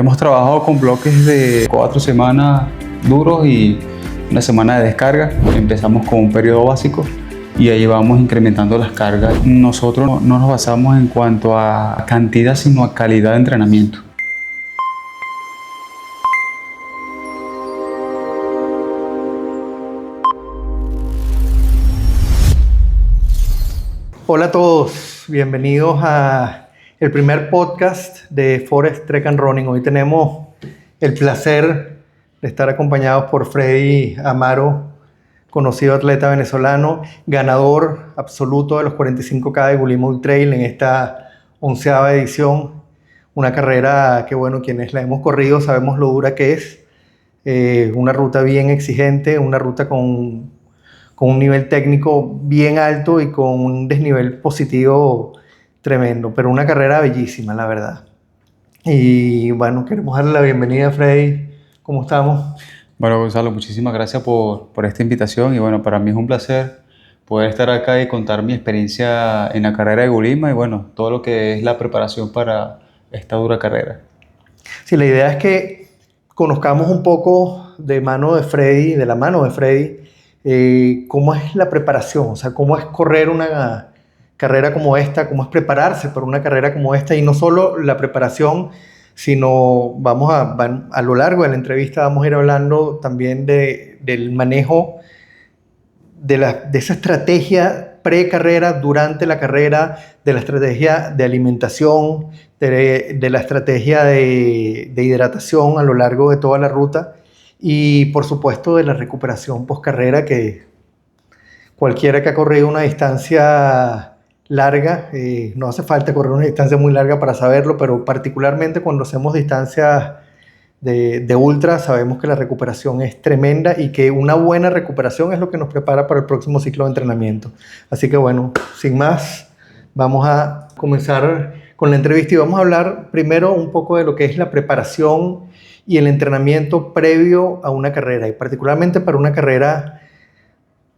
Hemos trabajado con bloques de 4 semanas duros y una semana de descarga. Empezamos con un periodo básico y ahí vamos incrementando las cargas. Nosotros no nos basamos en cuanto a cantidad, sino a calidad de entrenamiento. Hola a todos, bienvenidos a el primer podcast de Forest Trek and Running. Hoy tenemos el placer de estar acompañados por Freddy Amaro, conocido atleta venezolano, ganador absoluto de los 45K de Gulima Ultra Trail en esta 11ª edición. Una carrera que, bueno, quienes la hemos corrido sabemos lo dura que es. Una ruta bien exigente, una ruta con un nivel técnico bien alto y con un desnivel positivo tremendo, pero una carrera bellísima, la verdad. Y bueno, queremos darle la bienvenida a Freddy. ¿Cómo estamos? Bueno, Gonzalo, muchísimas gracias por esta invitación y bueno, para mí es un placer poder estar acá y contar mi experiencia en la carrera de Gulima y bueno, todo lo que es la preparación para esta dura carrera. Sí, la idea es que conozcamos un poco de la mano de Freddy, cómo es la preparación, o sea, cómo es correr una carrera como esta, cómo es prepararse para una carrera como esta, y no solo la preparación, sino a lo largo de la entrevista vamos a ir hablando también del manejo de esa estrategia pre-carrera, durante la carrera, de la estrategia de alimentación, de la estrategia de hidratación a lo largo de toda la ruta, y por supuesto de la recuperación post-carrera, que cualquiera que ha corrido una distancia larga, no hace falta correr una distancia muy larga para saberlo, pero particularmente cuando hacemos distancias de ultra, sabemos que la recuperación es tremenda y que una buena recuperación es lo que nos prepara para el próximo ciclo de entrenamiento. Así que bueno, sin más, vamos a comenzar con la entrevista y vamos a hablar primero un poco de lo que es la preparación y el entrenamiento previo a una carrera, y particularmente para una carrera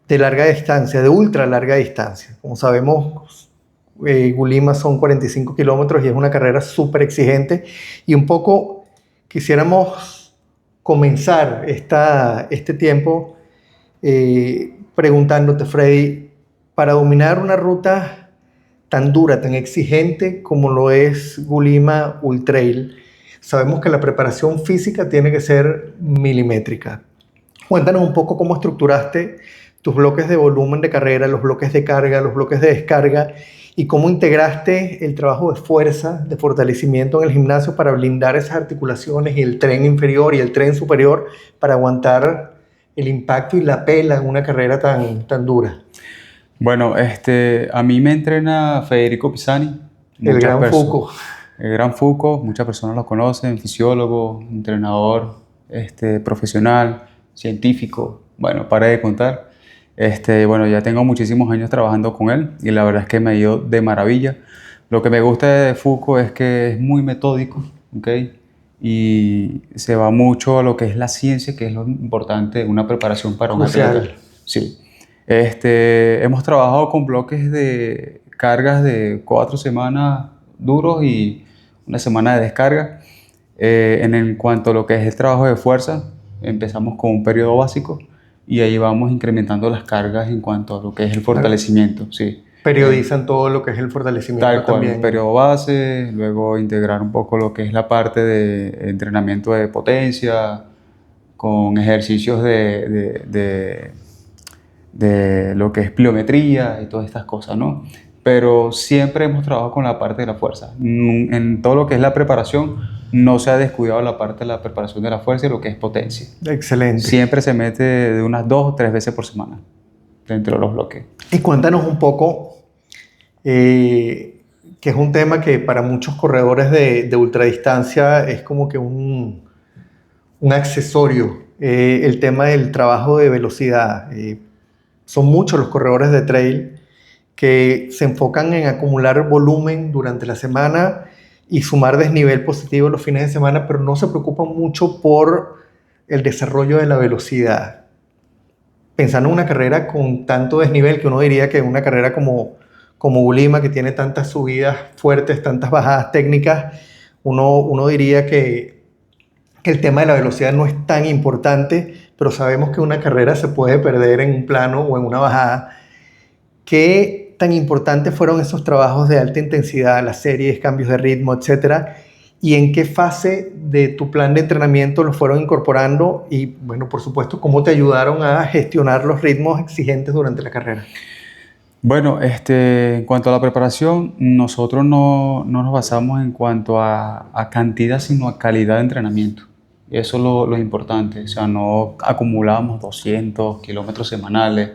de larga distancia, de ultra larga distancia. Como sabemos, Gulima son 45 kilómetros y es una carrera súper exigente, y un poco quisiéramos comenzar este tiempo preguntándote, Freddy, para dominar una ruta tan dura, tan exigente como lo es Gulima Ultra Trail, sabemos que la preparación física tiene que ser milimétrica. Cuéntanos un poco cómo estructuraste tus bloques de volumen de carrera, los bloques de carga, los bloques de descarga, y cómo integraste el trabajo de fuerza, de fortalecimiento en el gimnasio para blindar esas articulaciones y el tren inferior y el tren superior para aguantar el impacto y la pela en una carrera tan dura. Bueno, a mí me entrena Federico Pisani. El gran Fuco. El gran Fuco, muchas personas lo conocen, fisiólogo, entrenador, profesional, científico, bueno, para de contar. Bueno, ya tengo muchísimos años trabajando con él y la verdad es que me ha ido de maravilla. Lo que me gusta de Fuco es que es muy metódico, ¿ok? Y se va mucho a lo que es la ciencia, que es lo importante de una preparación para un atleta. Sí. Hemos trabajado con bloques de cargas de 4 semanas duros y una semana de descarga. En cuanto a lo que es el trabajo de fuerza, empezamos con un periodo básico y ahí vamos incrementando las cargas en cuanto a lo que es el fortalecimiento. Sí. Periodizan todo lo que es el fortalecimiento tal cual, también. El periodo base, luego integrar un poco lo que es la parte de entrenamiento de potencia, con ejercicios de lo que es pliometría y todas estas cosas, ¿no? Pero siempre hemos trabajado con la parte de la fuerza. En todo lo que es la preparación, no se ha descuidado la parte de la preparación de la fuerza y lo que es potencia. Excelente. Siempre se mete de unas 2 o 3 veces por semana dentro de los bloques. Y cuéntanos un poco, que es un tema que para muchos corredores de ultradistancia es como que un accesorio, el tema del trabajo de velocidad. Son muchos los corredores de trail que se enfocan en acumular volumen durante la semana y sumar desnivel positivo los fines de semana, pero no se preocupan mucho por el desarrollo de la velocidad. Pensando en una carrera con tanto desnivel, que uno diría que una carrera como Gulima, que tiene tantas subidas fuertes, tantas bajadas técnicas, uno diría que que el tema de la velocidad no es tan importante, pero sabemos que una carrera se puede perder en un plano o en una bajada. ¿Qué tan importantes fueron esos trabajos de alta intensidad, las series, cambios de ritmo, etcétera? ¿Y en qué fase de tu plan de entrenamiento los fueron incorporando? Y, bueno, por supuesto, ¿cómo te ayudaron a gestionar los ritmos exigentes durante la carrera? Bueno, en cuanto a la preparación, nosotros no nos basamos en cuanto a cantidad, sino a calidad de entrenamiento. Eso es lo importante. O sea, no acumulamos 200 kilómetros semanales,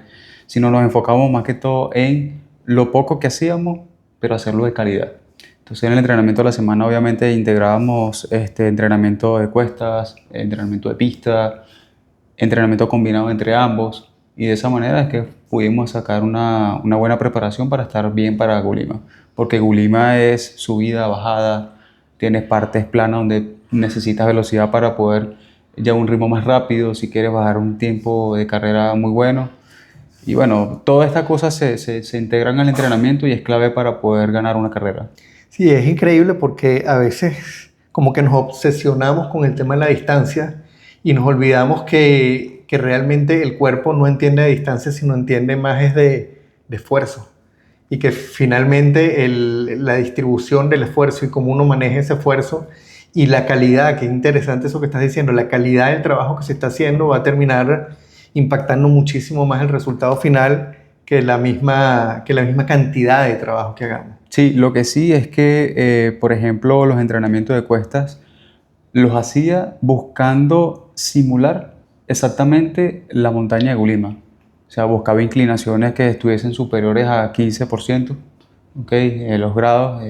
sino nos enfocamos más que todo en lo poco que hacíamos, pero hacerlo de calidad. Entonces, en el entrenamiento de la semana, obviamente, integrábamos entrenamiento de cuestas, entrenamiento de pista, entrenamiento combinado entre ambos. Y de esa manera es que pudimos sacar una buena preparación para estar bien para Gulima. Porque Gulima es subida, bajada, tienes partes planas donde necesitas velocidad para poder llevar un ritmo más rápido, si quieres bajar un tiempo de carrera muy bueno. Y bueno, todas estas cosas se integran al entrenamiento y es clave para poder ganar una carrera. Sí, es increíble porque a veces como que nos obsesionamos con el tema de la distancia y nos olvidamos que realmente el cuerpo no entiende de distancia, sino entiende más es de esfuerzo. Y que finalmente la distribución del esfuerzo y cómo uno maneja ese esfuerzo y la calidad, que es interesante eso que estás diciendo, la calidad del trabajo que se está haciendo va a terminar impactando muchísimo más el resultado final que la misma cantidad de trabajo que hagamos. Sí, lo que sí es que, por ejemplo, los entrenamientos de cuestas los hacía buscando simular exactamente la montaña de Gulima. O sea, buscaba inclinaciones que estuviesen superiores a 15%, ¿ok? Los grados.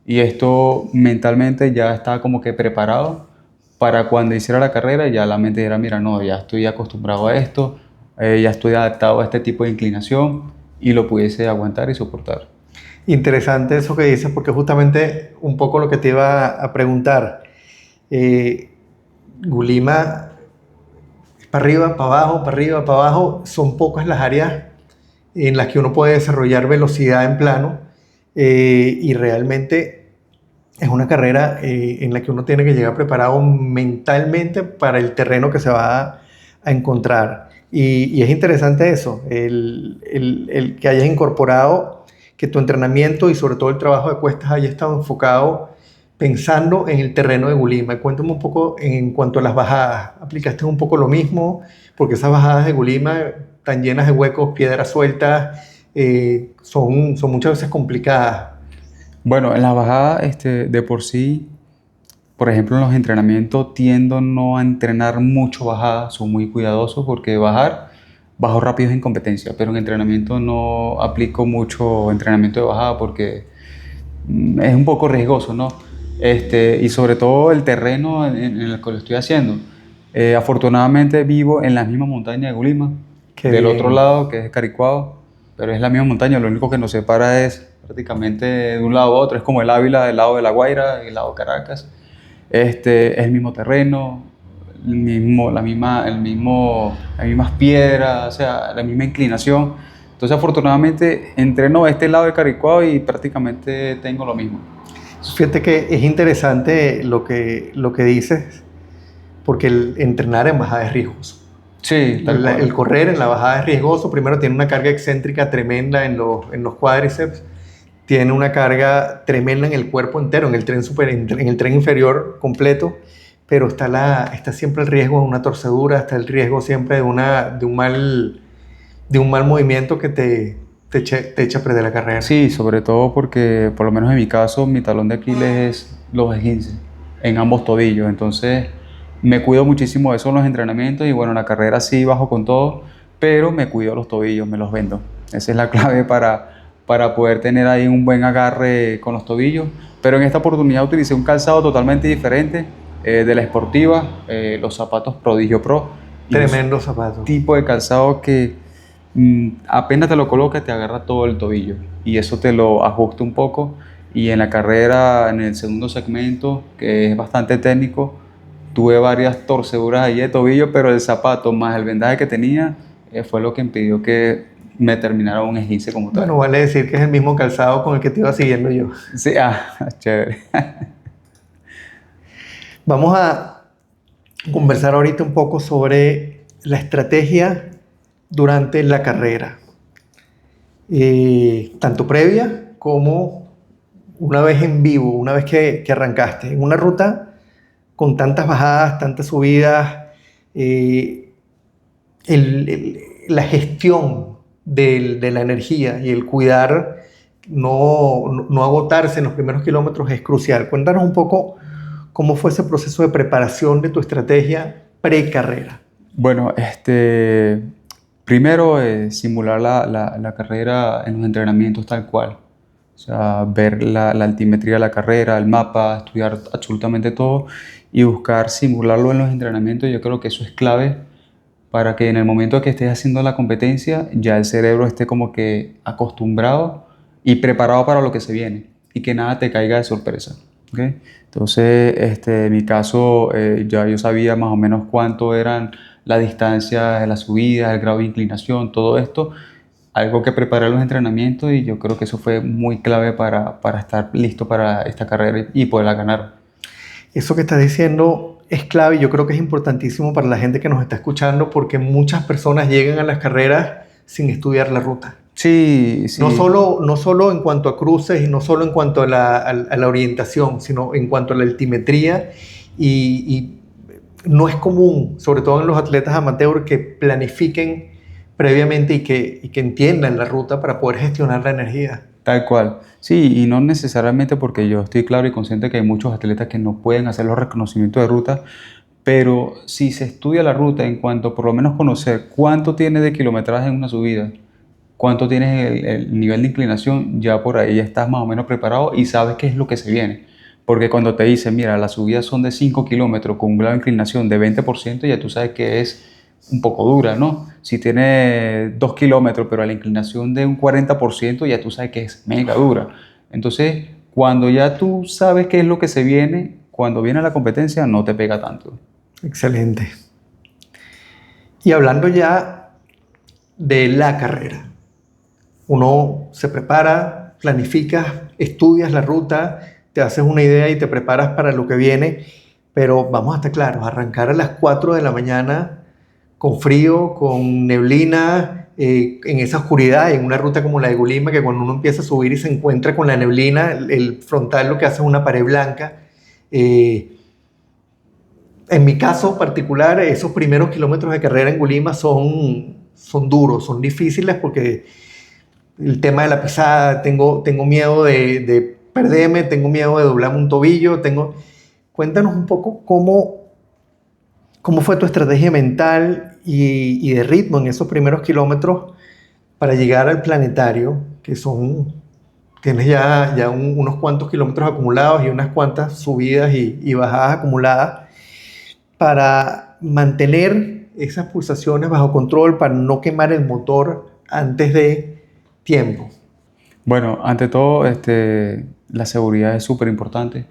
Y esto mentalmente ya estaba como que preparado para cuando hiciera la carrera, ya la mente era, mira, no, ya estoy acostumbrado a esto, ya estoy adaptado a este tipo de inclinación y lo pudiese aguantar y soportar. Interesante eso que dices, porque justamente un poco lo que te iba a preguntar. Gulima, para arriba, para abajo, para arriba, para abajo, son pocas las áreas en las que uno puede desarrollar velocidad en plano y realmente es una carrera en la que uno tiene que llegar preparado mentalmente para el terreno que se va a encontrar. Y es interesante eso, el que hayas incorporado que tu entrenamiento y sobre todo el trabajo de cuestas haya estado enfocado pensando en el terreno de Gulima. Cuéntame un poco en cuanto a las bajadas. ¿Aplicaste un poco lo mismo? Porque esas bajadas de Gulima están llenas de huecos, piedras sueltas, son muchas veces complicadas. Bueno, en las bajadas, de por sí, por ejemplo, en los entrenamientos tiendo no a entrenar mucho bajadas, soy muy cuidadoso porque bajo rápido es en competencia, pero en entrenamiento no aplico mucho entrenamiento de bajada porque es un poco riesgoso, ¿no? Y sobre todo el terreno en el que lo estoy haciendo. Afortunadamente vivo en la misma montaña de Gulima, Qué del bien. otro lado que es Caricuao, pero es la misma montaña, lo único que nos separa es prácticamente de un lado a otro, es como el Ávila del lado de La Guaira, el lado de Caracas. Es el mismo terreno, las mismas piedras, o sea, la misma inclinación. Entonces, afortunadamente, entreno a este lado de Caricuao y prácticamente tengo lo mismo. Fíjate que es interesante lo que dices, porque el entrenar en bajada es riesgoso. Sí, tal El cual. correr en la bajada es riesgoso. Primero tiene una carga excéntrica tremenda en los cuádriceps, tiene una carga tremenda en el cuerpo entero, en el tren inferior completo, pero está siempre el riesgo de una torcedura, está el riesgo siempre de un mal movimiento que te echa a perder la carrera. Sí, sobre todo porque, por lo menos en mi caso, mi talón de Aquiles es los esguinces en ambos tobillos. Entonces, me cuido muchísimo de eso en los entrenamientos y bueno, en la carrera sí bajo con todo, pero me cuido los tobillos, me los vendo. Esa es la clave para poder tener ahí un buen agarre con los tobillos. Pero en esta oportunidad utilicé un calzado totalmente diferente de la Sportiva, los zapatos Prodigio Pro. Y Tremendo zapato. tipo de calzado que apenas te lo colocas te agarra todo el tobillo y eso te lo ajusta un poco y en la carrera, en el segundo segmento, que es bastante técnico, tuve varias torceduras ahí de tobillo, pero el zapato más el vendaje que tenía fue lo que impidió que me terminara un esguince como tal. Bueno, vale decir que es el mismo calzado con el que te iba siguiendo yo. Sí, chévere. Vamos a conversar ahorita un poco sobre la estrategia durante la carrera, tanto previa como una vez en vivo, una vez que arrancaste. En una ruta con tantas bajadas, tantas subidas, eh, la gestión de la energía y el cuidar, no agotarse en los primeros kilómetros es crucial. Cuéntanos un poco cómo fue ese proceso de preparación de tu estrategia pre-carrera. Bueno, primero simular la carrera en los entrenamientos tal cual. O sea, ver la altimetría de la carrera, el mapa, estudiar absolutamente todo y buscar simularlo en los entrenamientos. Yo creo que eso es clave para que en el momento que estés haciendo la competencia ya el cerebro esté como que acostumbrado y preparado para lo que se viene y que nada te caiga de sorpresa. ¿Okay? Entonces, en mi caso, ya yo sabía más o menos cuánto eran la distancia de la subida, el grado de inclinación, todo esto, algo que preparé en los entrenamientos y yo creo que eso fue muy clave para estar listo para esta carrera y poderla ganar. Eso que estás diciendo es clave y yo creo que es importantísimo para la gente que nos está escuchando porque muchas personas llegan a las carreras sin estudiar la ruta. Sí, sí, No solo en cuanto a cruces y no solo en cuanto a la orientación, sino en cuanto a la altimetría y no es común, sobre todo en los atletas amateur, que planifiquen previamente y que entiendan la ruta para poder gestionar la energía. tal cual. Sí, y no necesariamente porque yo estoy claro y consciente que hay muchos atletas que no pueden hacer los reconocimientos de ruta, pero si se estudia la ruta en cuanto por lo menos conocer cuánto tiene de kilometraje en una subida, cuánto tienes el nivel de inclinación, ya por ahí ya estás más o menos preparado y sabes qué es lo que se viene. Porque cuando te dicen, mira, las subidas son de 5 kilómetros con un grado de inclinación de 20%, ya tú sabes que es un poco dura, ¿no? Si tiene 2 kilómetros, pero a la inclinación de un 40%, ya tú sabes que es mega dura. Entonces, cuando ya tú sabes qué es lo que se viene, cuando viene la competencia, no te pega tanto. Excelente. Y hablando ya de la carrera, uno se prepara, planificas, estudias la ruta, te haces una idea y te preparas para lo que viene, pero vamos a estar claros, arrancar a las 4 de la mañana con frío, con neblina, en esa oscuridad, en una ruta como la de Gulima, que cuando uno empieza a subir y se encuentra con la neblina, el frontal lo que hace es una pared blanca. Eh, en mi caso particular, esos primeros kilómetros de carrera en Gulima son duros, son difíciles porque el tema de la pisada, tengo miedo de perderme, tengo miedo de doblarme un tobillo, Cuéntanos un poco cómo fue tu estrategia mental y de ritmo en esos primeros kilómetros para llegar al planetario, tienes unos cuantos kilómetros acumulados y unas cuantas subidas y bajadas acumuladas para mantener esas pulsaciones bajo control, para no quemar el motor antes de tiempo. Bueno, ante todo, la seguridad es súper importante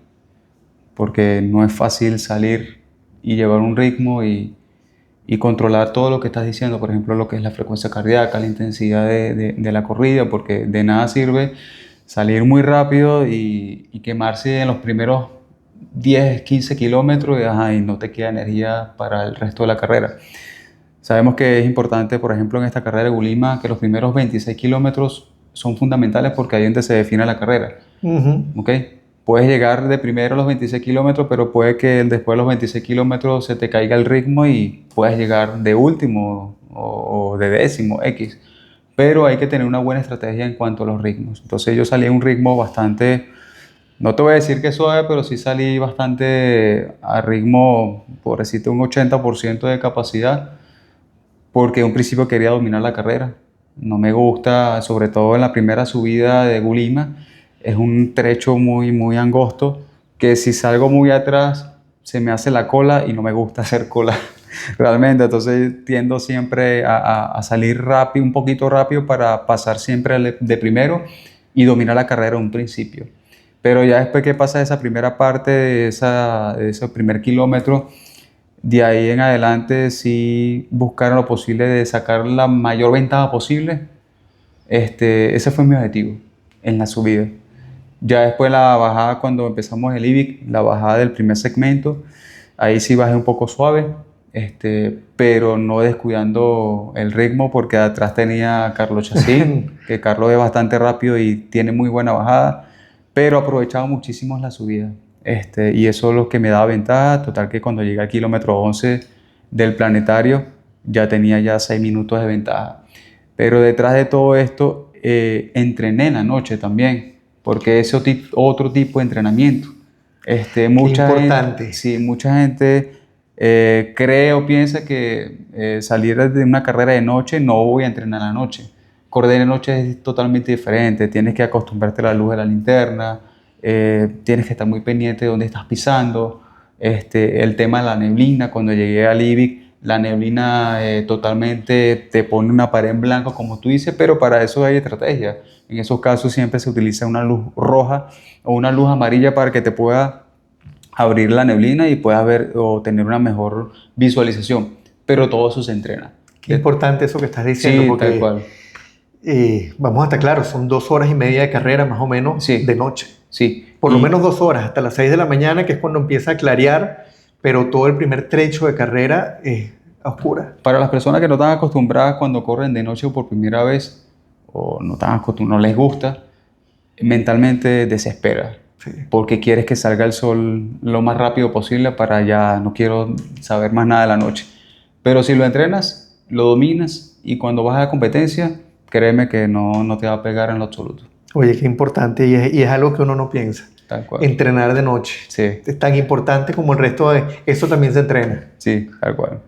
porque no es fácil salir y llevar un ritmo y controlar todo lo que estás diciendo, por ejemplo, lo que es la frecuencia cardíaca, la intensidad de la corrida, porque de nada sirve salir muy rápido y quemarse en los primeros 10, 15 kilómetros ajá, y no te queda energía para el resto de la carrera. Sabemos que es importante, por ejemplo, en esta carrera de Gulima, que los primeros 26 kilómetros son fundamentales porque ahí es donde se define la carrera. ¿Ok? Puedes llegar de primero a los 26 kilómetros, pero puede que después de los 26 kilómetros se te caiga el ritmo y puedas llegar de último o de décimo, X. Pero hay que tener una buena estrategia en cuanto a los ritmos. Entonces yo salí a un ritmo bastante, no te voy a decir que suave, pero sí salí bastante a ritmo, por decirte, un 80% de capacidad, porque en un principio quería dominar la carrera. No me gusta, sobre todo en la primera subida de Gulima, es un trecho muy, muy angosto, que si salgo muy atrás se me hace la cola y no me gusta hacer cola realmente. Entonces tiendo siempre a salir rápido, un poquito rápido para pasar siempre de primero y dominar la carrera en un principio. Pero ya después que pasa esa primera parte de ese primer kilómetro, de ahí en adelante sí buscar lo posible de sacar la mayor ventaja posible. Ese fue mi objetivo en la subida. Ya después la bajada, cuando empezamos el IBIC, la bajada del primer segmento, Ahí sí bajé un poco suave, pero no descuidando el ritmo porque atrás tenía a Carlos Chacín, que Carlos es bastante rápido y tiene muy buena bajada, pero aprovechaba muchísimo la subida. Y eso es lo que me daba ventaja. Total que cuando llegué al kilómetro 11 del planetario ya tenía ya 6 minutos de ventaja. Pero detrás de todo esto entrené en la noche también, porque es otro tipo de entrenamiento. Qué importante. Sí, mucha gente cree o piensa que salir de una carrera de noche no voy a entrenar a la noche. Correr de noche es totalmente diferente, tienes que acostumbrarte a la luz de la linterna, tienes que estar muy pendiente de dónde estás pisando. El tema de la neblina, cuando llegué a Libic, la neblina totalmente te pone una pared en blanco, como tú dices, pero para eso hay estrategia. En esos casos siempre se utiliza una luz roja o una luz amarilla para que te pueda abrir la neblina y puedas ver o tener una mejor visualización. Pero todo eso se entrena. Qué importante eso que estás diciendo, Sí, tal porque cual. vamos a estar claros, son 2 horas y media de carrera más o menos Sí, de noche. sí. Por lo menos 2 horas, hasta las 6 de la mañana, que es cuando empieza a clarear, pero todo el primer trecho de carrera es a oscura. Para las personas que no están acostumbradas cuando corren de noche por primera vez o no les gusta, mentalmente desespera. Sí. Porque quieres que salga el sol lo más rápido posible para ya no quiero saber más nada de la noche. Pero si lo entrenas, lo dominas y cuando vas a la competencia, créeme que no te va a pegar en lo absoluto. Oye, qué importante y es algo que uno no piensa. Tal cual. Entrenar de noche. Sí, Es tan importante como el resto de... Eso también se entrena. sí, tal cual.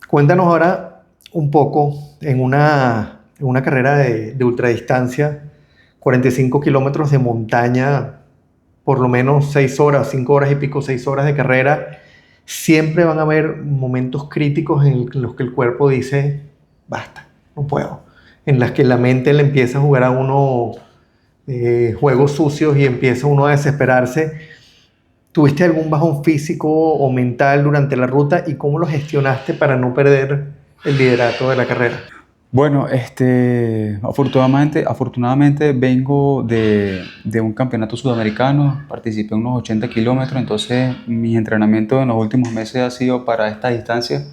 Cuéntanos ahora un poco en una carrera de ultradistancia, 45 kilómetros de montaña, por lo menos 6 horas, 5 horas y pico, 6 horas de carrera. Siempre van a haber momentos críticos en los que el cuerpo dice, basta, no puedo. En las que la mente le empieza a jugar a uno juegos sucios y empieza uno a desesperarse. ¿Tuviste algún bajón físico o mental durante la ruta y cómo lo gestionaste para no perder el liderato de la carrera? Bueno, afortunadamente vengo de un campeonato sudamericano, participé en unos 80 kilómetros, entonces mi entrenamiento en los últimos meses ha sido para esta distancia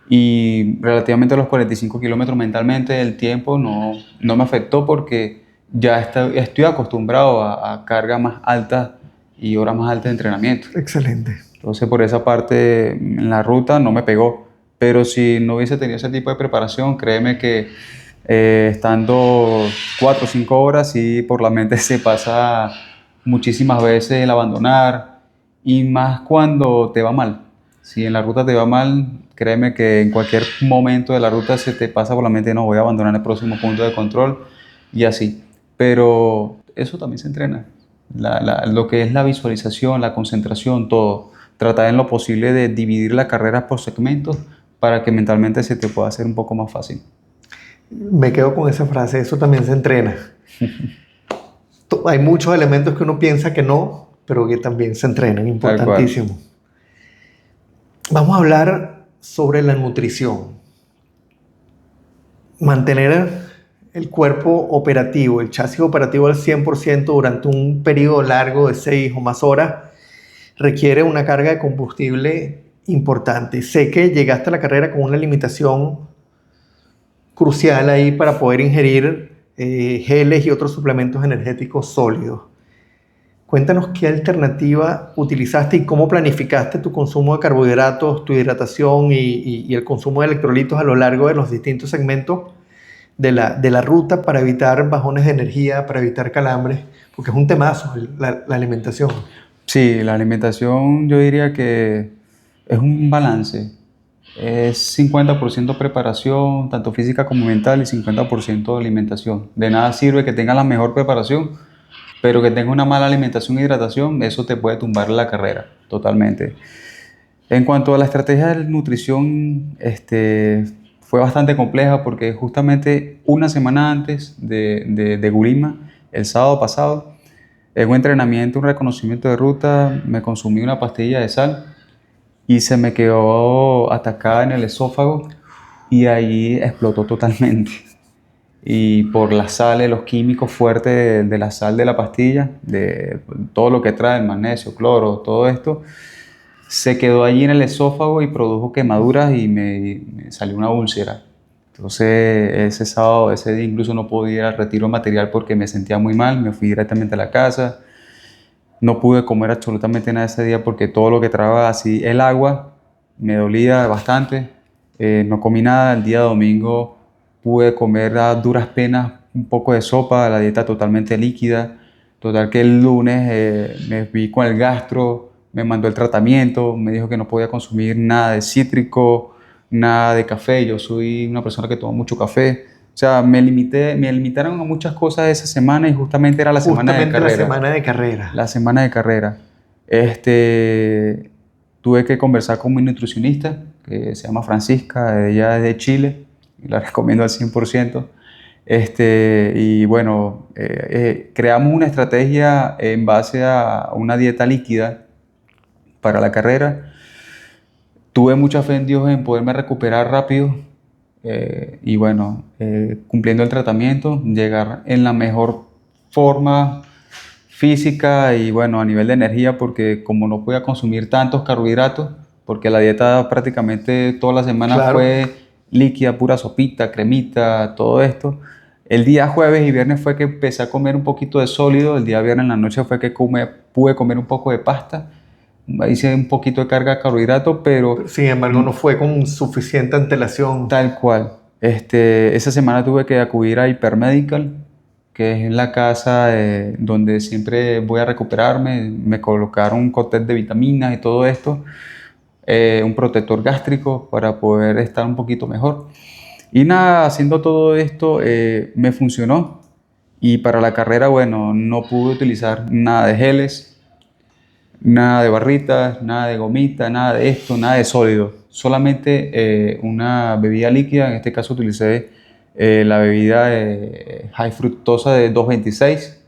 y relativamente a los 45 kilómetros mentalmente el tiempo no me afectó porque ya estoy acostumbrado a cargas más altas y horas más altas de entrenamiento. Excelente. Entonces por esa parte en la ruta no me pegó. Pero si no hubiese tenido ese tipo de preparación, créeme que estando 4 o 5 horas, sí por la mente se pasa muchísimas veces el abandonar y más cuando te va mal. Si en la ruta te va mal, créeme que en cualquier momento de la ruta se te pasa por la mente, no, voy a abandonar el próximo punto de control y así. Pero eso también se entrena. Lo que es la visualización, la concentración, todo. Tratar en lo posible de dividir la carrera por segmentos para que mentalmente se te pueda hacer un poco más fácil. Me quedo con esa frase, eso también se entrena. Hay muchos elementos que uno piensa que no, pero que también se entrenan, importantísimo. Vamos a hablar sobre la nutrición. Mantener el cuerpo operativo, el chasis operativo al 100% durante un periodo largo de 6 o más horas requiere una carga de combustible importante. Sé que llegaste a la carrera con una limitación crucial ahí para poder ingerir geles y otros suplementos energéticos sólidos. Cuéntanos qué alternativa utilizaste y cómo planificaste tu consumo de carbohidratos, tu hidratación y el consumo de electrolitos a lo largo de los distintos segmentos de la ruta para evitar bajones de energía, para evitar calambres, porque es un temazo la alimentación. Sí, la alimentación yo diría que es un balance. Es 50% preparación, tanto física como mental, y 50% alimentación. De nada sirve que tengas la mejor preparación, pero que tengas una mala alimentación e hidratación, eso te puede tumbar la carrera totalmente. En cuanto a la estrategia de nutrición, fue bastante compleja porque justamente una semana antes de Gurima, el sábado pasado, en un entrenamiento, un reconocimiento de ruta, me consumí una pastilla de sal y se me quedó atacada en el esófago y ahí explotó totalmente. Y por la sal, los químicos fuertes de la sal de la pastilla, de todo lo que trae, el magnesio, cloro, todo esto, se quedó allí en el esófago y produjo quemaduras y me salió una úlcera. Entonces ese sábado, ese día incluso no podía ir al retiro material porque me sentía muy mal, me fui directamente a la casa. No pude comer absolutamente nada ese día porque todo lo que trababa, así el agua, me dolía bastante. No comí nada. El día domingo pude comer a duras penas un poco de sopa, la dieta totalmente líquida. Total que el lunes me vi con el gastro, me mandó el tratamiento, me dijo que no podía consumir nada de cítrico, nada de café. Yo soy una persona que toma mucho café. O sea, me limitaron a muchas cosas esa semana y justamente era la semana de Justamente la carrera. semana de carrera. La semana de carrera. Tuve que conversar con mi nutricionista, que se llama Francisca, ella es de Chile, y la recomiendo al 100%. Y bueno, creamos una estrategia en base a una dieta líquida para la carrera. Tuve mucha fe en Dios en poderme recuperar rápido y bueno, cumpliendo el tratamiento, llegar en la mejor forma física y bueno, a nivel de energía, porque como no podía consumir tantos carbohidratos, porque la dieta prácticamente toda la semana Claro. fue líquida, pura sopita, cremita, todo esto. El día jueves y viernes fue que empecé a comer un poquito de sólido, el día viernes en la noche fue que pude comer un poco de pasta, hice un poquito de carga de carbohidratos, pero Sin embargo, no fue con suficiente antelación. tal cual. Esa semana tuve que acudir a Hypermedical, que es la casa donde siempre voy a recuperarme. Me colocaron un cóctel de vitaminas y todo esto, un protector gástrico para poder estar un poquito mejor. Y nada, haciendo todo esto me funcionó. Y para la carrera, bueno, no pude utilizar nada de geles, nada de barritas, nada de gomita, nada de esto, nada de sólido. Solamente una bebida líquida, en este caso utilicé la bebida high fructosa de 226,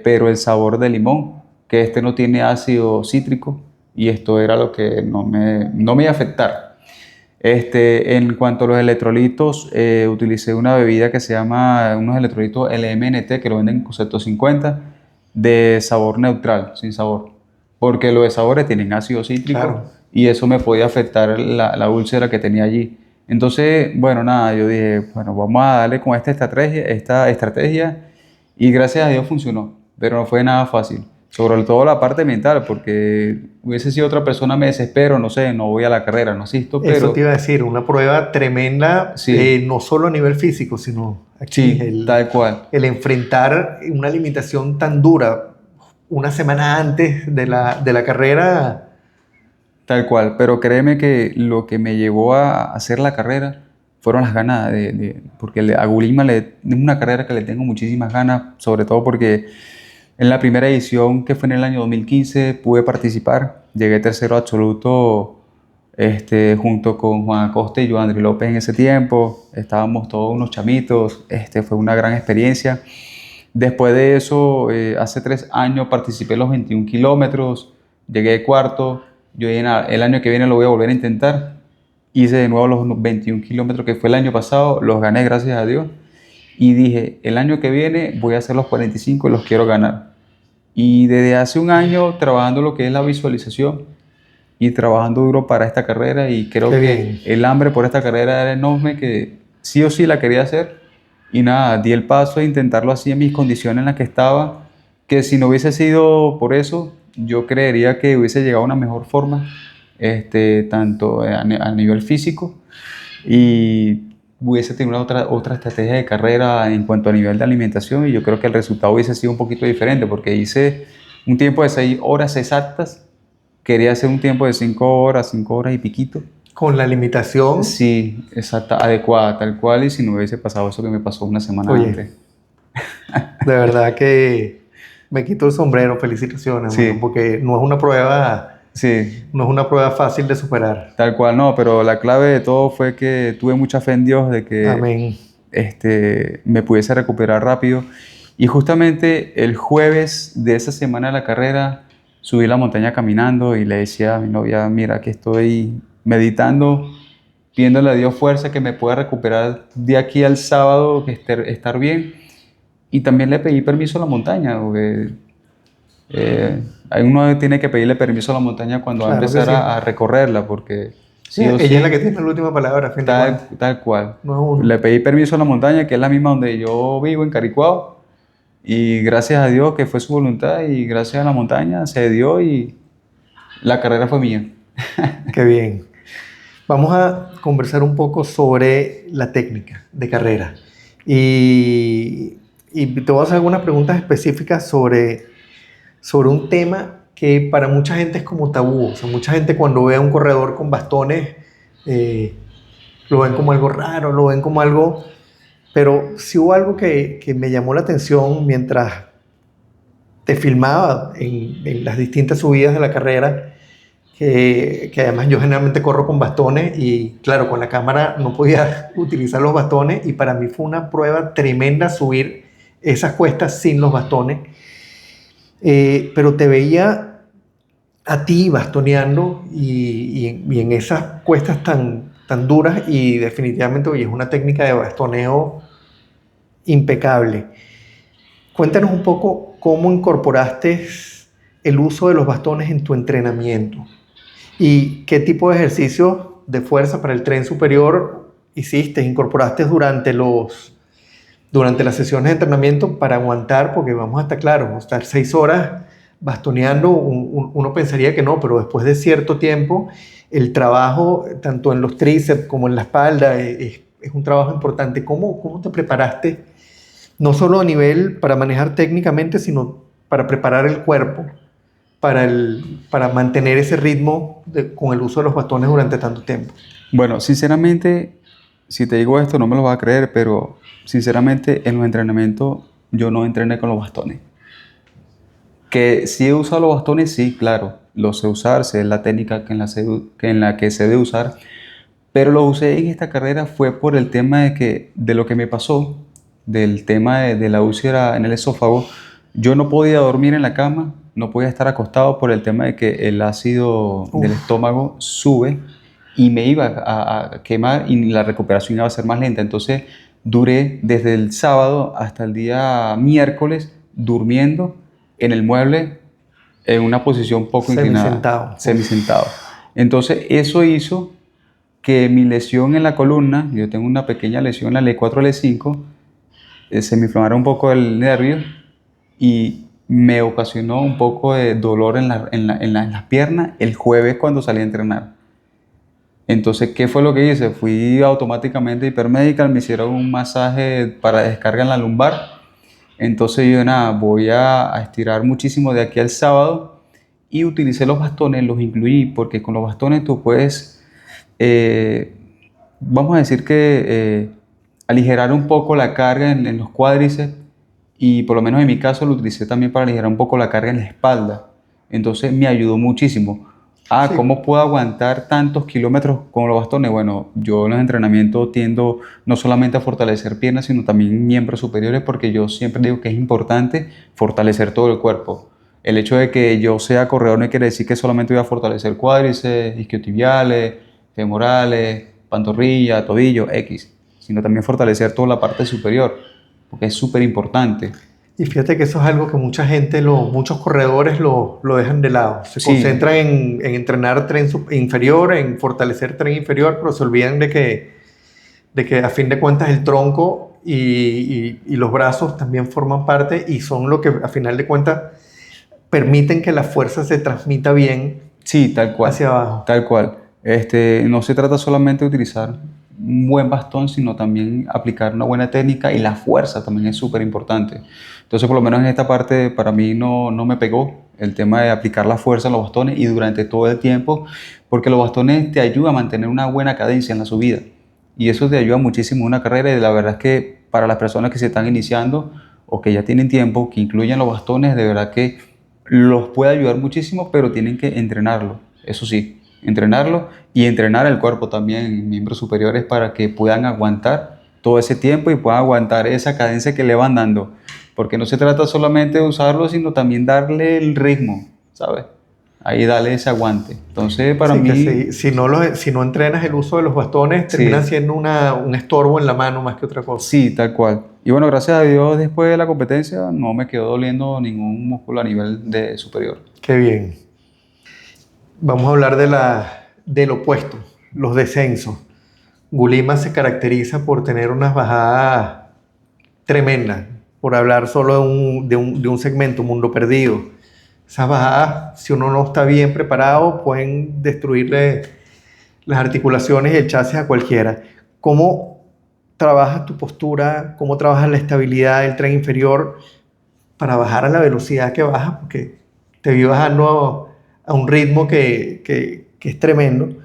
pero el sabor de limón, que este no tiene ácido cítrico y esto era lo que no me iba a afectar. En cuanto a los electrolitos, utilicé una bebida que se llama unos electrolitos LMNT que lo venden con 150 de sabor neutral, sin sabor, porque los de sabores tienen ácido cítrico Claro. y eso me podía afectar la úlcera que tenía allí. Entonces, bueno, nada, yo dije, bueno, vamos a darle con esta estrategia y gracias a Dios funcionó, pero no fue nada fácil, sobre todo la parte mental, porque hubiese sido otra persona me desespero, no sé, no voy a la carrera, no asisto, Eso pero te iba a decir, una prueba tremenda, sí, no solo a nivel físico, sino aquí sí, tal cual. el enfrentar una limitación tan dura una semana antes de la carrera. Tal cual, pero créeme que lo que me llevó a hacer la carrera fueron las ganas porque a Gulima es una carrera que le tengo muchísimas ganas, sobre todo porque en la primera edición que fue en el año 2015 pude participar, llegué tercero absoluto junto con Juan Acosta y Joan Andrés López en ese tiempo, estábamos todos unos chamitos, fue una gran experiencia. Después de eso, hace 3 años participé en los 21 kilómetros, llegué cuarto. Yo dije, "Nada, el año que viene lo voy a volver a intentar". Hice de nuevo los 21 kilómetros que fue el año pasado, los gané gracias a Dios. Y dije, el año que viene voy a hacer los 45 y los quiero ganar. Y desde hace un año trabajando lo que es la visualización y trabajando duro para esta carrera y creo Qué que bien. el hambre por esta carrera era enorme, que sí o sí la quería hacer y nada, di el paso de intentarlo así en mis condiciones en las que estaba, que si no hubiese sido por eso, yo creería que hubiese llegado a una mejor forma, tanto a nivel físico y hubiese tenido otra estrategia de carrera en cuanto a nivel de alimentación y yo creo que el resultado hubiese sido un poquito diferente porque hice un tiempo de 6 horas exactas, quería hacer un tiempo de 5 horas y piquito. Con la limitación, Sí, exacta, adecuada, tal cual, y si no hubiese pasado eso que me pasó una semana oye, antes. de verdad que me quito el sombrero, felicitaciones, mano, Sí, porque sí, no es una prueba fácil de superar. tal cual, no, pero la clave de todo fue que tuve mucha fe en Dios de que Amén. me pudiese recuperar rápido. Y justamente el jueves de esa semana de la carrera subí la montaña caminando y le decía a mi novia, mira, que estoy meditando, pidiéndole a Dios fuerza que me pueda recuperar de aquí al sábado, que estar bien. Y también le pedí permiso a la montaña, porque Uno tiene que pedirle permiso a la montaña cuando va a Claro que empezar sí. a recorrerla, porque Sí, sí o ella es la sí, que tiene la última palabra, a fin de cuentas. tal cual. No es uno. Le pedí permiso a la montaña, que es la misma donde yo vivo, en Caricuao, y gracias a Dios que fue su voluntad, y gracias a la montaña se dio y la carrera fue mía. Qué bien. Vamos a conversar un poco sobre la técnica de carrera. Y, y te voy a hacer algunas preguntas específicas sobre un tema que para mucha gente es como tabú. O sea, mucha gente cuando ve a un corredor con bastones eh, lo ven como algo raro, lo ven como algo... Pero sí hubo algo que me llamó la atención mientras te filmaba en las distintas subidas de la carrera, que además yo generalmente corro con bastones y claro, con la cámara no podía utilizar los bastones y para mí fue una prueba tremenda subir esas cuestas sin los bastones. Pero te veía a ti bastoneando y en esas cuestas tan duras y definitivamente oye, es una técnica de bastoneo impecable. Cuéntanos un poco cómo incorporaste el uso de los bastones en tu entrenamiento y qué tipo de ejercicios de fuerza para el tren superior hiciste, incorporaste durante las sesiones de entrenamiento para aguantar, porque vamos a estar claros, estar 6 horas bastoneando, uno pensaría que no, pero después de cierto tiempo, el trabajo, tanto en los tríceps como en la espalda, es un trabajo importante. ¿Cómo te preparaste? No solo a nivel para manejar técnicamente, sino para preparar el cuerpo para mantener ese ritmo con el uso de los bastones durante tanto tiempo. Bueno, sinceramente, si te digo esto no me lo vas a creer, pero sinceramente en los entrenamientos yo no entrené con los bastones. Que sí he usado los bastones, sí, claro, los sé usar, sé la técnica en la que se debe usar, pero lo usé en esta carrera fue por el tema de lo que me pasó, del tema de la úlcera en el esófago. Yo no podía dormir en la cama, no podía estar acostado por el tema de que el ácido del estómago sube y me iba a quemar y la recuperación iba a ser más lenta. Entonces duré desde el sábado hasta el día miércoles durmiendo en el mueble en una posición poco inclinada, Semisentado. semisentado. Entonces eso hizo que mi lesión en la columna, yo tengo una pequeña lesión en la L4, L5, se me inflamara un poco el nervio y me ocasionó un poco de dolor en las piernas el jueves cuando salí a entrenar. Entonces, ¿qué fue lo que hice? Fui automáticamente a Hypermedical, me hicieron un masaje para descarga en la lumbar. Entonces yo, nada, voy a estirar muchísimo de aquí al sábado y utilicé los bastones, los incluí porque con los bastones tú puedes, eh, vamos a decir que aligerar un poco la carga en los cuádriceps y por lo menos en mi caso lo utilicé también para aligerar un poco la carga en la espalda. Entonces me ayudó muchísimo. Sí. ¿Cómo puedo aguantar tantos kilómetros con los bastones? Bueno, yo en los entrenamientos tiendo no solamente a fortalecer piernas, sino también miembros superiores, porque yo siempre digo que es importante fortalecer todo el cuerpo. El hecho de que yo sea corredor no quiere decir que solamente voy a fortalecer cuádriceps, isquiotibiales, femorales, pantorrilla, tobillo, X, sino también fortalecer toda la parte superior, porque es súper importante. Y fíjate que eso es algo que mucha gente, muchos corredores lo dejan de lado. Se Sí. concentran en entrenar tren inferior, en fortalecer tren inferior, pero se olvidan de que a fin de cuentas el tronco y los brazos también forman parte y son lo que a final de cuentas permiten que la fuerza se transmita bien Sí, tal cual. hacia abajo. Tal cual. No se trata solamente de utilizar un buen bastón, sino también aplicar una buena técnica y la fuerza también es súper importante. Entonces, por lo menos en esta parte, para mí no me pegó el tema de aplicar la fuerza en los bastones y durante todo el tiempo, porque los bastones te ayudan a mantener una buena cadencia en la subida. Y eso te ayuda muchísimo en una carrera y la verdad es que para las personas que se están iniciando o que ya tienen tiempo, que incluyen los bastones, de verdad que los puede ayudar muchísimo, pero tienen que entrenarlo, eso sí, entrenarlo y entrenar el cuerpo también en miembros superiores para que puedan aguantar todo ese tiempo y puedan aguantar esa cadencia que le van dando, porque no se trata solamente de usarlo, sino también darle el ritmo, ¿sabes? Ahí dale ese aguante. Entonces, para Sí, mí... que si no entrenas el uso de los bastones, Sí. terminan siendo un estorbo en la mano más que otra cosa. Sí, tal cual. Y bueno, gracias a Dios, después de la competencia no me quedó doliendo ningún músculo a nivel de superior. Qué bien. Vamos a hablar del opuesto, los descensos. Gulima se caracteriza por tener unas bajadas tremendas, por hablar solo de un segmento, Mundo Perdido. Esas bajadas, si uno no está bien preparado, pueden destruirle las articulaciones y el chasis a cualquiera. ¿Cómo trabajas tu postura? ¿Cómo trabajas la estabilidad del tren inferior para bajar a la velocidad que bajas? Porque te vi bajando a un ritmo que es tremendo.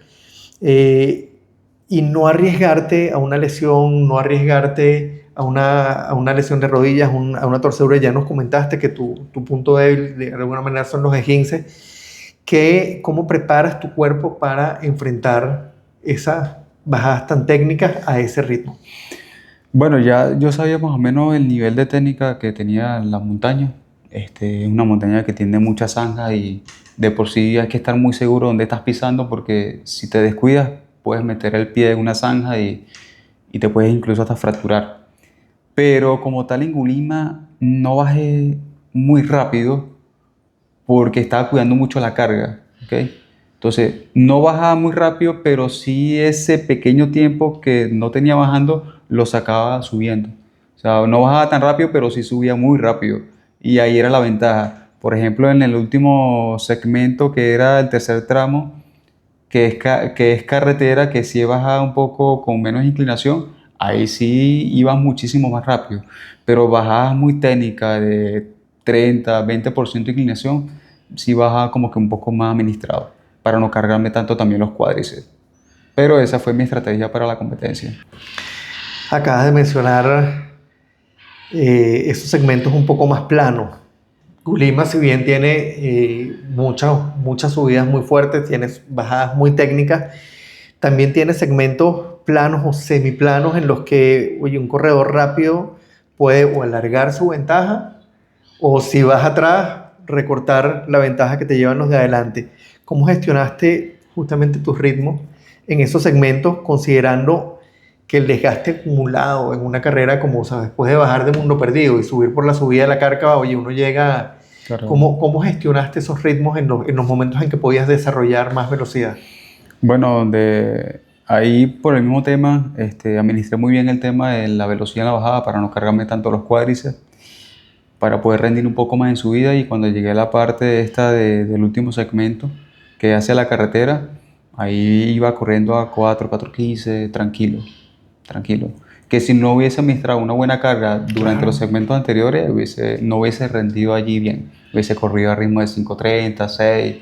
Y no arriesgarte a una lesión, no arriesgarte a una lesión de rodillas, a una torcedura. Ya nos comentaste que tu punto débil de alguna manera son los esguinces. ¿Cómo preparas tu cuerpo para enfrentar esas bajadas tan técnicas a ese ritmo? Bueno, ya yo sabía más o menos el nivel de técnica que tenía la montaña. Es una montaña que tiene muchas zanjas y de por sí hay que estar muy seguro dónde estás pisando porque si te descuidas puedes meter el pie en una zanja y te puedes incluso hasta fracturar. Pero como tal en Gulima no bajé muy rápido porque estaba cuidando mucho la carga, ¿ok? Entonces, no bajaba muy rápido, pero sí ese pequeño tiempo que no tenía bajando, lo sacaba subiendo. O sea, no bajaba tan rápido, pero sí subía muy rápido. Y ahí era la ventaja. Por ejemplo, en el último segmento, que era el tercer tramo, que es carretera, que sí bajaba un poco con menos inclinación, ahí sí ibas muchísimo más rápido. Pero bajadas muy técnicas de 30, 20% de inclinación, sí bajaba como que un poco más administrado, para no cargarme tanto también los cuádriceps. Pero esa fue mi estrategia para la competencia. Acabas de mencionar esos segmentos un poco más planos. Gulima, si bien tiene muchas subidas muy fuertes, tiene bajadas muy técnicas, también tiene segmentos planos o semiplanos en los que, oye, un corredor rápido puede o alargar su ventaja o si vas atrás, recortar la ventaja que te llevan los de adelante. ¿Cómo gestionaste justamente tus ritmos en esos segmentos, considerando que el desgaste acumulado en una carrera, como sabes, después de bajar de Mundo Perdido y subir por la subida de la Cárcava, oye, uno llega... Claro. ¿Cómo gestionaste esos ritmos en los momentos en que podías desarrollar más velocidad? Bueno, ahí por el mismo tema, administré muy bien el tema de la velocidad en la bajada para no cargarme tanto los cuádriceps, para poder rendir un poco más en subida y cuando llegué a la parte esta del último segmento, que hacia la carretera, ahí iba corriendo a 4:15, tranquilo, tranquilo. Que si no hubiese administrado una buena carga durante los segmentos anteriores, no hubiese rendido allí bien. Hubiese corrido a ritmo de 5:30, 6,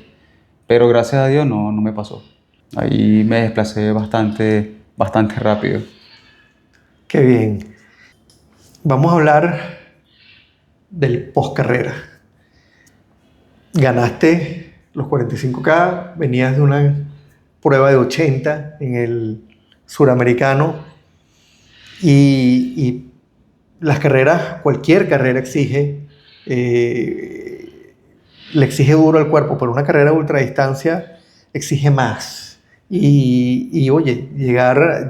pero gracias a Dios no me pasó. Ahí me desplacé bastante rápido. Qué bien. Vamos a hablar del post-carrera. Ganaste los 45K, venías de una prueba de 80 en el suramericano y las carreras, cualquier carrera le exige duro al cuerpo, pero una carrera de ultradistancia exige más. Oye, llegar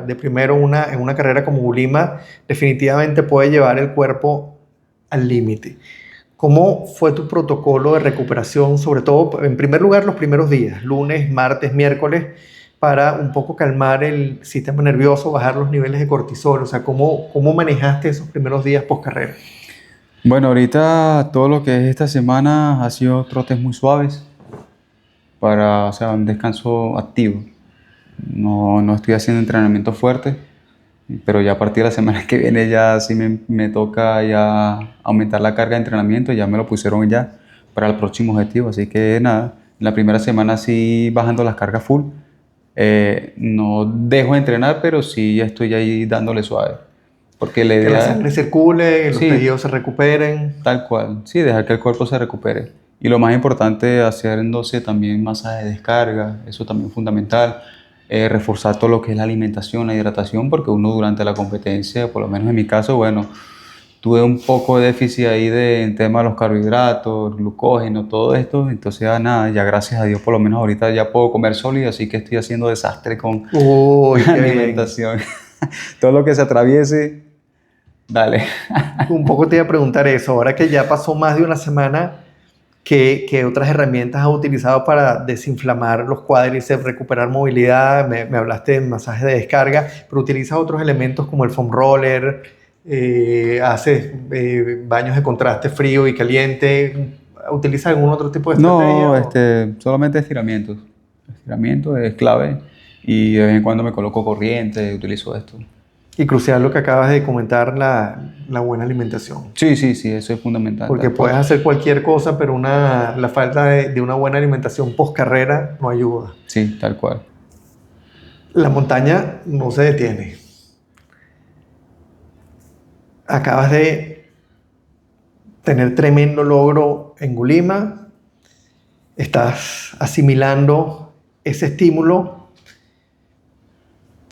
de primero en una carrera como Gulima definitivamente puede llevar el cuerpo al límite. ¿Cómo fue tu protocolo de recuperación, sobre todo, en primer lugar, los primeros días, lunes, martes, miércoles, para un poco calmar el sistema nervioso, bajar los niveles de cortisol? O sea, ¿cómo manejaste esos primeros días post carrera? Bueno, ahorita todo lo que es esta semana ha sido trotes muy suaves o sea, un descanso activo. No estoy haciendo entrenamiento fuerte, pero ya a partir de la semana que viene ya sí me toca ya aumentar la carga de entrenamiento, ya me lo pusieron ya para el próximo objetivo, así que nada, la primera semana sí bajando las cargas full, no dejo de entrenar, pero sí estoy ahí dándole suave, porque la Que la idea sangre circule, los sí, tejidos se recuperen. tal cual, sí, dejar que el cuerpo se recupere. Y lo más importante, haciéndose también masaje de descarga, eso también es fundamental. Reforzar todo lo que es la alimentación, la hidratación, porque uno durante la competencia, por lo menos en mi caso, bueno, tuve un poco de déficit ahí en tema de los carbohidratos, glucógeno, todo esto. Entonces, ya nada, ya gracias a Dios, por lo menos ahorita ya puedo comer sólido, así que estoy haciendo desastre con Uy, qué bien. alimentación. Todo lo que se atraviese, Dale. Un poco te iba a preguntar eso, ahora que ya pasó más de una semana, ¿qué otras herramientas has utilizado para desinflamar los cuádriceps, recuperar movilidad? Me hablaste de masaje de descarga, pero utilizas otros elementos como el foam roller, haces baños de contraste frío y caliente. ¿Utilizas algún otro tipo de estrategia? No, ¿O? solamente estiramientos. Estiramiento es clave y de vez en cuando me coloco corriente, utilizo esto. Y crucial lo que acabas de comentar, la buena alimentación. Sí, sí, sí, eso es fundamental, Porque tal puedes cual. hacer cualquier cosa, pero la falta de una buena alimentación post carrera no ayuda. Sí, tal cual. La montaña no se detiene. Acabas de tener tremendo logro en Gulima. Estás asimilando ese estímulo.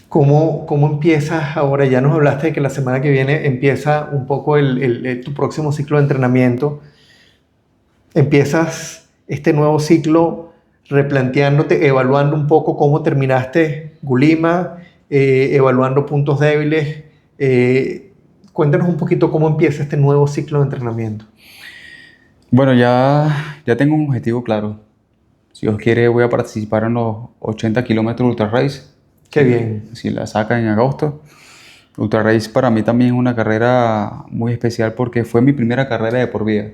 ¿Cómo empiezas ahora? Ya nos hablaste de que la semana que viene empieza un poco tu próximo ciclo de entrenamiento. Empiezas este nuevo ciclo replanteándote, evaluando un poco cómo terminaste Gulima, evaluando puntos débiles. Cuéntanos un poquito cómo empieza este nuevo ciclo de entrenamiento. Bueno, ya tengo un objetivo claro. Si Dios quiere, voy a participar en los 80 kilómetros Ultra Race. Qué bien. Si la saca en agosto. Ultra Race para mí también es una carrera muy especial porque fue mi primera carrera de por vida.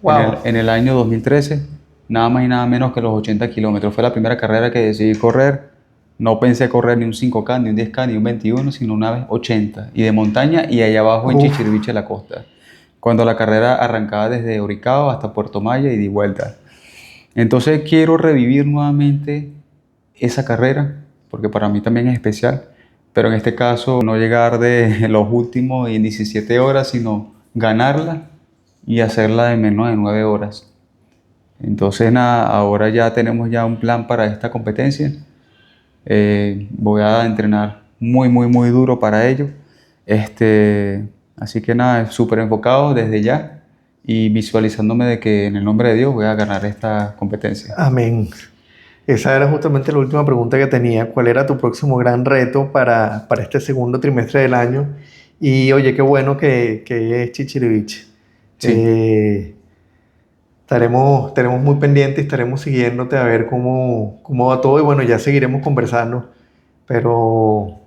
Wow. En el año 2013, nada más y nada menos que los 80 kilómetros. Fue la primera carrera que decidí correr. No pensé correr ni un 5K, ni un 10K, ni un 21, sino una vez 80. Y de montaña y allá abajo en Uf. Chichiriviche, la costa. Cuando la carrera arrancaba desde Oricao hasta Puerto Maya y de vuelta. Entonces quiero revivir nuevamente esa carrera, porque para mí también es especial. Pero en este caso no llegar de los últimos en 17 horas, sino ganarla y hacerla de menos de 9 horas. Entonces nada, ahora ya tenemos ya un plan para esta competencia. Voy a entrenar muy, muy, muy duro para ello. Así que nada, súper enfocado desde ya y visualizándome de que en el nombre de Dios voy a ganar esta competencia. Amén. Esa era justamente la última pregunta que tenía. ¿Cuál era tu próximo gran reto para este segundo trimestre del año? Y oye, qué bueno que es Chichiriviche. Sí, Estaremos muy pendientes, estaremos siguiéndote a ver cómo va todo y bueno, ya seguiremos conversando. Pero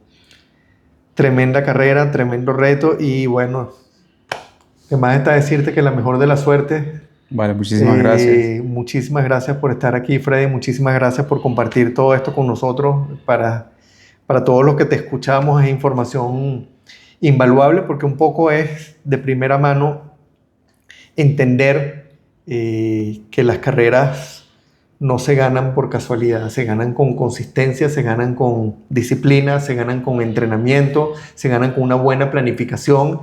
tremenda carrera, tremendo reto y bueno, ¿qué más está decirte que la mejor de la suerte? vale, muchísimas gracias. Muchísimas gracias por estar aquí, Freddy. Muchísimas gracias por compartir todo esto con nosotros. Para todos los que te escuchamos es información invaluable porque un poco es de primera mano entender que las carreras no se ganan por casualidad, se ganan con consistencia, se ganan con disciplina, se ganan con entrenamiento, se ganan con una buena planificación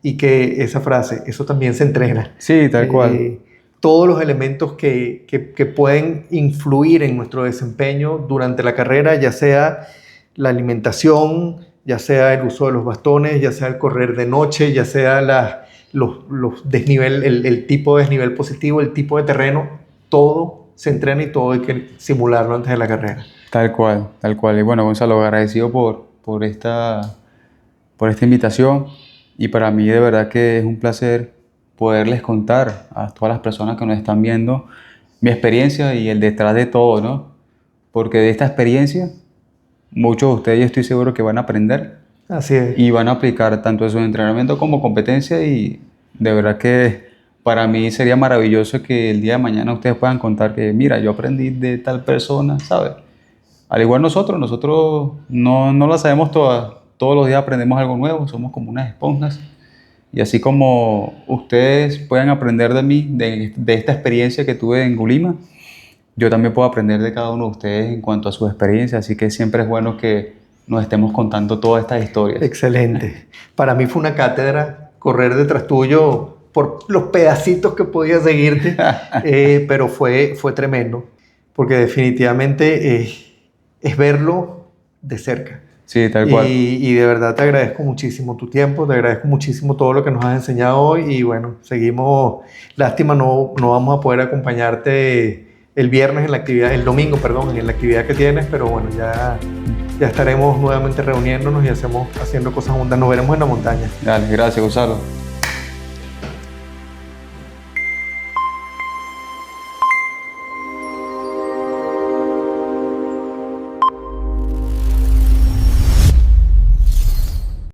y que esa frase, eso también se entrena. Sí, tal cual. Todos los elementos que pueden influir en nuestro desempeño durante la carrera, ya sea la alimentación, ya sea el uso de los bastones, ya sea el correr de noche, ya sea los desnivel, el tipo de desnivel positivo, el tipo de terreno, todo se entrena y todo hay que simularlo antes de la carrera. Tal cual, tal cual. Y bueno, Gonzalo, agradecido por esta invitación y para mí de verdad que es un placer poderles contar a todas las personas que nos están viendo mi experiencia y el detrás de todo, ¿no? Porque de esta experiencia muchos de ustedes yo estoy seguro que van a aprender Así es. y van a aplicar tanto en su entrenamiento como competencia y de verdad que para mí sería maravilloso que el día de mañana ustedes puedan contar que mira, yo aprendí de tal persona, ¿sabes? Al igual nosotros no la sabemos todas, todos los días aprendemos algo nuevo, somos como unas esponjas y así como ustedes pueden aprender de mí, de esta experiencia que tuve en Gulima, yo también puedo aprender de cada uno de ustedes en cuanto a su experiencia, así que siempre es bueno que nos estemos contando todas estas historias. Excelente. Para mí fue una cátedra correr detrás tuyo por los pedacitos que podía seguirte, pero fue tremendo, porque definitivamente es verlo de cerca. Sí, tal cual. Y de verdad te agradezco muchísimo tu tiempo, te agradezco muchísimo todo lo que nos has enseñado hoy y bueno, seguimos, lástima no vamos a poder acompañarte el viernes en la actividad, el domingo, perdón, en la actividad que tienes, pero bueno, ya ya estaremos nuevamente reuniéndonos y haciendo cosas juntas. Nos veremos en la montaña. Dale, gracias, Gonzalo.